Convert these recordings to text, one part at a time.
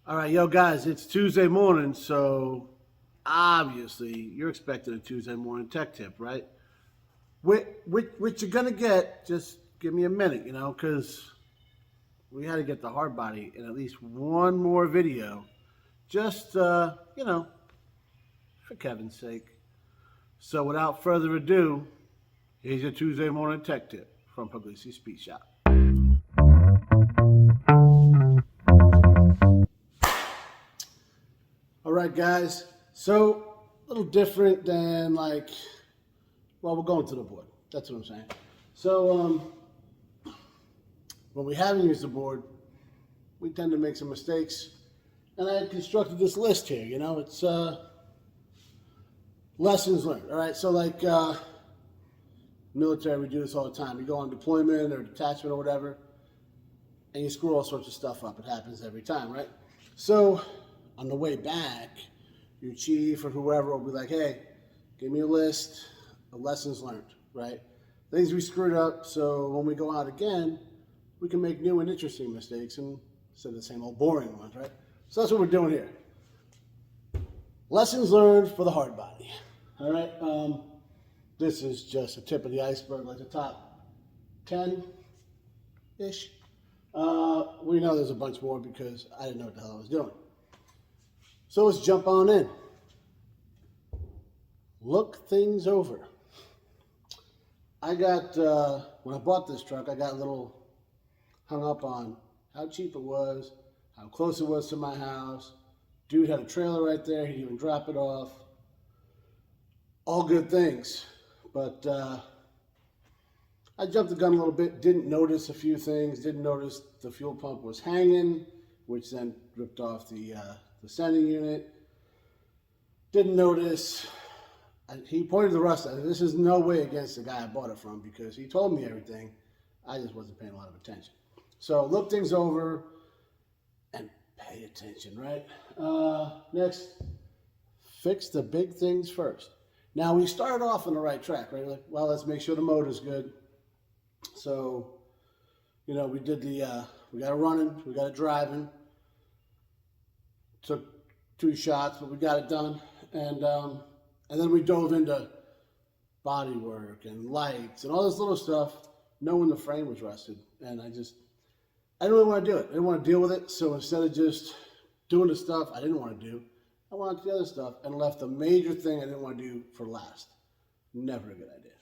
All right, yo, guys, it's Tuesday morning, so obviously you're expecting a Tuesday morning tech tip, right? Which you're gonna get. Just give me a minute, because we had to get the hard body in at least one more video, just for Kevin's sake. So without further ado, here's your Tuesday morning tech tip from Pugliese Speed Shop. All right, guys. So a little different than we're going to the board. That's what I'm saying. So when we haven't used the board, we tend to make some mistakes. And I constructed this list here. It's lessons learned. All right. So military, we do this all the time. You go on deployment or detachment or whatever, and you screw all sorts of stuff up. It happens every time, right? So on the way back, your chief or whoever will be like, hey, give me a list of lessons learned, right? Things we screwed up, so when we go out again, we can make new and interesting mistakes instead of the same old boring ones, right? So that's what we're doing here. Lessons learned for the hard body. All right. This is just a tip of the iceberg, like the top 10-ish. We know there's a bunch more because I didn't know what the hell I was doing. So let's jump on in. Look things over. I got, when I bought this truck, I got a little hung up on how cheap it was, how close it was to my house. Dude had a trailer right there. He'd even drop it off. All good things. But I jumped the gun a little bit. Didn't notice a few things. Didn't notice the fuel pump was hanging, which then ripped off the sending unit. Didn't notice. He pointed the rust out. This is no way against the guy I bought it from because he told me everything. I just wasn't paying a lot of attention. So look things over and pay attention, right? Next, fix the big things first. Now we started off on the right track, right? Like, well, let's make sure the motor's good. So, we did we got it running, we got it driving. Took 2 shots, but we got it done. And then we dove into body work and lights and all this little stuff, knowing the frame was rusted. And I didn't really want to do it. I didn't want to deal with it. So instead of just doing the stuff I didn't want to do, I wanted the other stuff and left the major thing I didn't want to do for last. Never a good idea.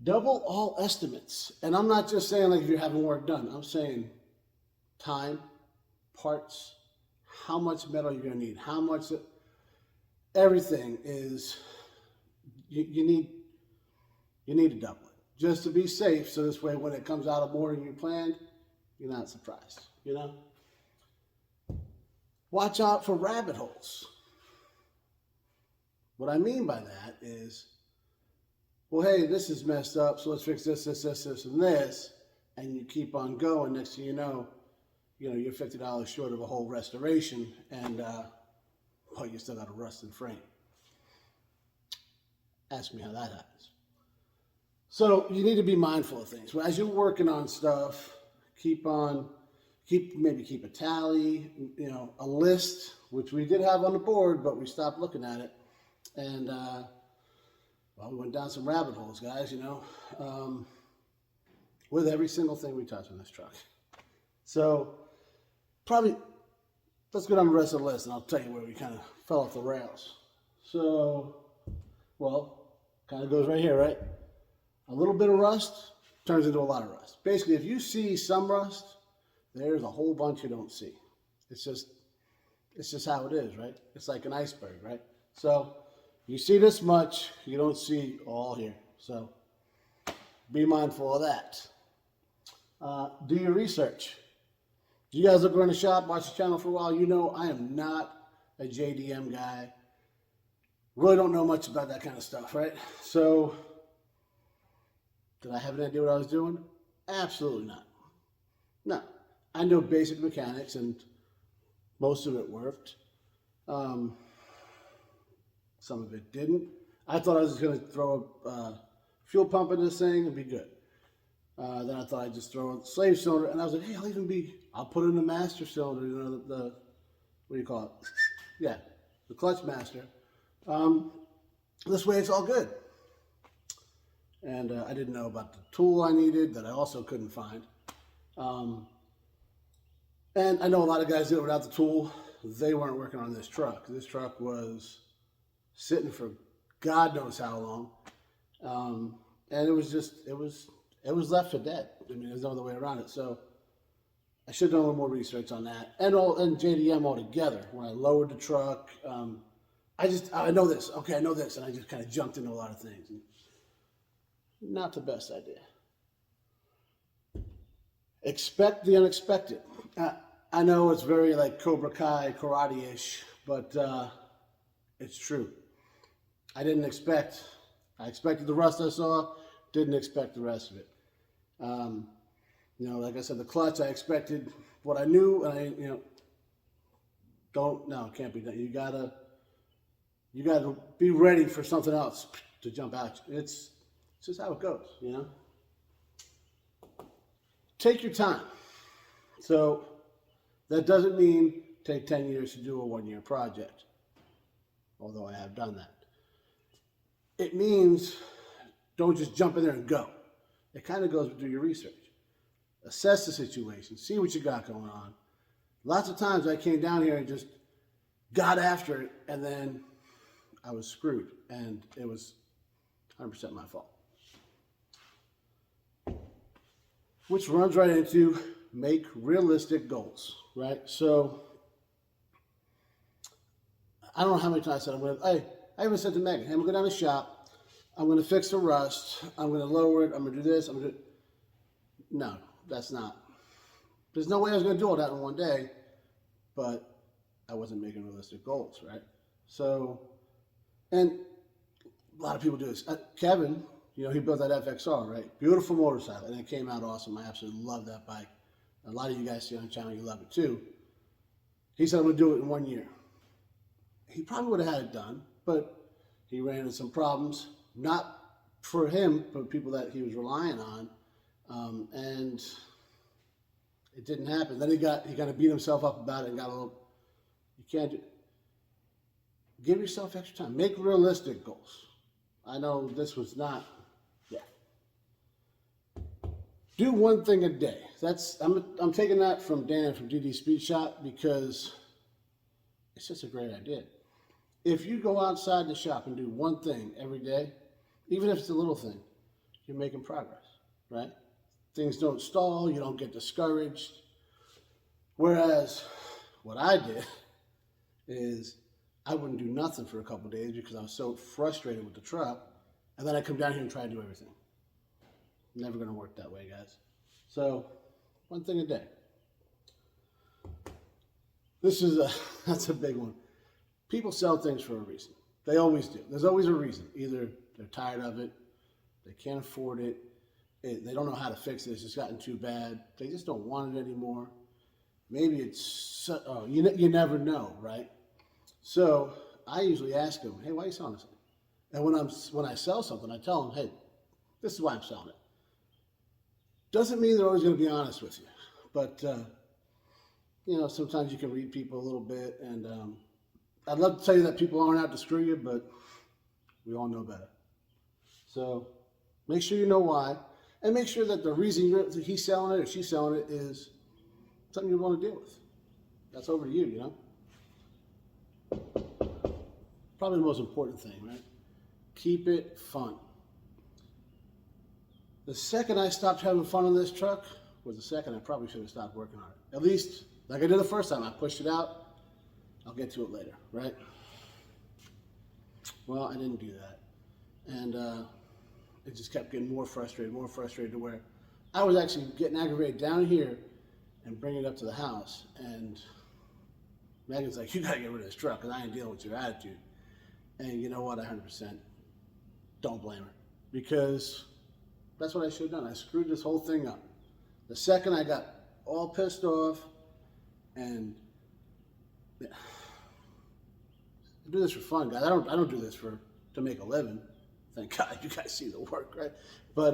Double all estimates. And I'm not just saying if you're having work done. I'm saying time, parts, how much metal you're going to need, how much, everything is, you need to double it just to be safe. So this way, when it comes out of more than you planned, you're not surprised, Watch out for rabbit holes. What I mean by that is, well, hey, this is messed up, so let's fix this, and this, and you keep on going. Next thing you know, you're $50 short of a whole restoration, and you still got a rusted frame. Ask me how that happens. So you need to be mindful of things. As you're working on stuff, keep a tally, a list, which we did have on the board, but we stopped looking at it. And, we went down some rabbit holes, guys, with every single thing we touch on this truck. So let's go down the rest of the list, and I'll tell you where we kind of fell off the rails. So, kind of goes right here, right? A little bit of rust turns into a lot of rust. Basically, if you see some rust, there's a whole bunch you don't see. It's just how it is, right? It's like an iceberg, right? So you see this much, you don't see all here. So be mindful of that. Do your research. You guys look around the shop, watch the channel for a while, I am not a JDM guy. Really don't know much about that kind of stuff, right? So, did I have any idea what I was doing? Absolutely not. No. I know basic mechanics, and most of it worked. Some of it didn't. I thought I was just going to throw a fuel pump in this thing and be good. Then I thought I'd just throw in the slave cylinder, and I was like, hey, I'll put in the master cylinder, you know, the what do you call it? Yeah, the clutch master. This way it's all good. And I didn't know about the tool I needed that I also couldn't find. And I know a lot of guys did it without the tool. They weren't working on this truck. This truck was sitting for God knows how long. And it was left for dead. I mean, there's no other way around it. So I should have done a little more research on that. And JDM altogether. When I lowered the truck, I know this. Okay, I know this. And I just kind of jumped into a lot of things. And not the best idea. Expect the unexpected. I know it's very like Cobra Kai, karate-ish, but it's true. I expected the rust I saw, didn't expect the rest of it. You know, like I said, the clutch, I expected what I knew, and it can't be done. You gotta be ready for something else to jump out. It's just how it goes, you know? Take your time. So that doesn't mean take 10 years to do a 1-year project, although I have done that. It means don't just jump in there and go. It kind of goes with do your research. Assess the situation, see what you got going on. Lots of times I came down here and just got after it, and then I was screwed, and it was 100% my fault. Which runs right into make realistic goals, right? So I don't know how many times I said I even said to Megan, hey, I'm gonna go down to the shop, I'm gonna fix the rust, I'm gonna lower it, I'm gonna do this, No, there's no way I was gonna do all that in one day, but I wasn't making realistic goals, right? So, and a lot of people do this. Kevin, you know, he built that FXR, right? Beautiful motorcycle, and it came out awesome. I absolutely love that bike. A lot of you guys see on the channel, you love it too. He said, I'm gonna do it in 1 year. He probably would have had it done, but he ran into some problems, not for him, but people that he was relying on, and it didn't happen. Then he kind of beat himself up about it and got a little, give yourself extra time. Make realistic goals. I know this was not, do one thing a day. I'm taking that from Dan from DD Speed Shop because it's just a great idea. If you go outside the shop and do one thing every day, even if it's a little thing, you're making progress, right? Things don't stall, you don't get discouraged. Whereas what I did is I wouldn't do nothing for a couple of days because I was so frustrated with the truck, and then I come down here and try to do everything. Never going to work that way, guys. So, one thing a day. That's a big one. People sell things for a reason. They always do. There's always a reason. Either they're tired of it, they can't afford it, they don't know how to fix it, it's just gotten too bad, they just don't want it anymore. Maybe it's, you never know, right? So, I usually ask them, hey, why are you selling this? And when I sell something, I tell them, hey, this is why I'm selling it. Doesn't mean they're always going to be honest with you, but you know, sometimes you can read people a little bit, and I'd love to tell you that people aren't out to screw you, but we all know better. So make sure you know why, and make sure that the reason he's selling it or she's selling it is something you want to deal with. That's over to you, you know? Probably the most important thing, right? Keep it fun. The second I stopped having fun on this truck was the second I probably should have stopped working on it. At least, like I did the first time, I pushed it out. I'll get to it later, right? Well, I didn't do that. And it just kept getting more frustrated to where I was actually getting aggravated down here and bringing it up to the house. And Megan's like, you gotta get rid of this truck because I ain't dealing with your attitude. And you know what, 100% don't blame her, because that's what I should have done. I screwed this whole thing up. The second I got all pissed off, and I do this for fun, guys. I don't do this to make a living. Thank God you guys see the work, right? But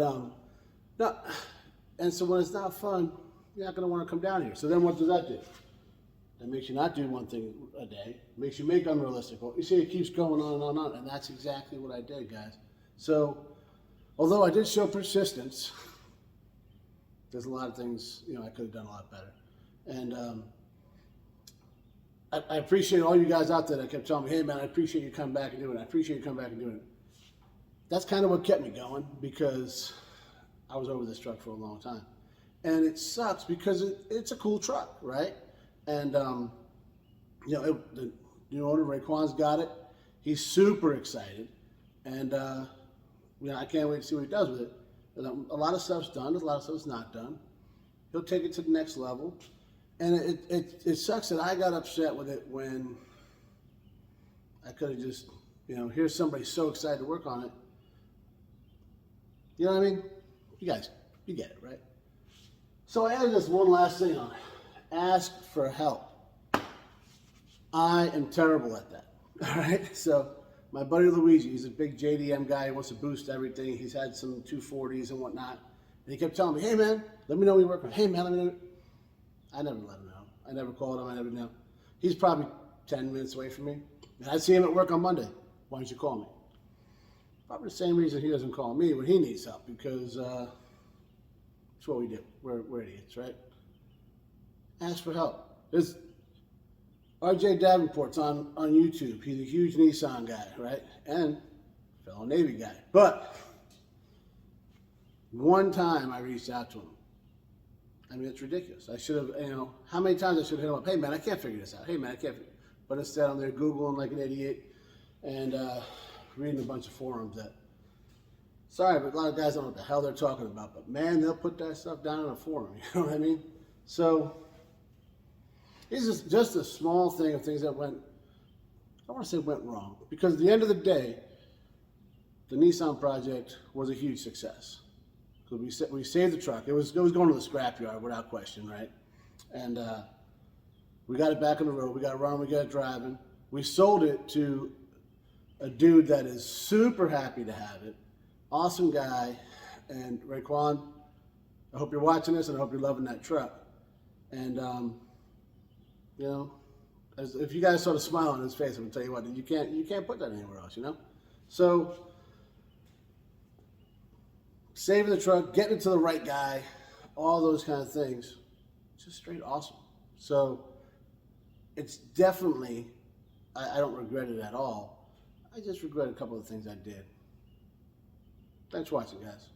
no, And so when it's not fun, you're not going to want to come down here. So then what does that do? That makes you not do one thing a day. It makes you make unrealistic goals. You see, it keeps going on and on and on. And that's exactly what I did, guys. So although I did show persistence, there's a lot of things, you know, I could have done a lot better. And I appreciate all you guys out there that kept telling me, hey, man, I appreciate you coming back and doing it. I appreciate you coming back and doing it. That's kind of what kept me going, because I was over this truck for a long time. And it sucks because it's a cool truck, right? And, you know, the new owner, Raekwon's got it. He's super excited. And, you know, I can't wait to see what he does with it. A lot of stuff's done. A lot of stuff's not done. He'll take it to the next level. And it sucks that I got upset with it when I could have just, you know, here's somebody so excited to work on it. You know what I mean? You guys, you get it, right? So I added this one last thing on it. Ask for help. I am terrible at that, all right? So my buddy Luigi, he's a big JDM guy. He wants to boost everything. He's had some 240s and whatnot. And he kept telling me, hey, man, let me know when you work on it. Hey, man, let me know. I never let him know. I never called him. I never knew. He's probably 10 minutes away from me. And I see him at work on Monday. Why don't you call me? Probably the same reason he doesn't call me when he needs help, because it's what we do. We're idiots, right? Ask for help. There's RJ Davenport's on YouTube. He's a huge Nissan guy, right? And fellow Navy guy. But one time I reached out to him. I mean, it's ridiculous. I should have, you know, how many times I should have hit him up? Hey, man, I can't figure this out. Hey, man, I can't. But instead, I'm there Googling like an idiot and reading a bunch of forums that, sorry, but a lot of guys don't know what the hell they're talking about. But, man, they'll put that stuff down in a forum. You know what I mean? So this is just a small thing of things that went, I don't want to say went wrong. Because at the end of the day, the Nissan project was a huge success. So we saved the truck. It was going to the scrapyard without question, right? And we got it back on the road. We got it running. We got it driving. We sold it to a dude that is super happy to have it. Awesome guy. And Raekwon, I hope you're watching this, and I hope you're loving that truck. And you know, if you guys saw the smile on his face, I'm gonna tell you what, you can't put that anywhere else, you know. So, saving the truck, getting it to the right guy, all those kind of things, just straight awesome. So it's definitely, I don't regret it at all. I just regret a couple of things I did. Thanks for watching, guys.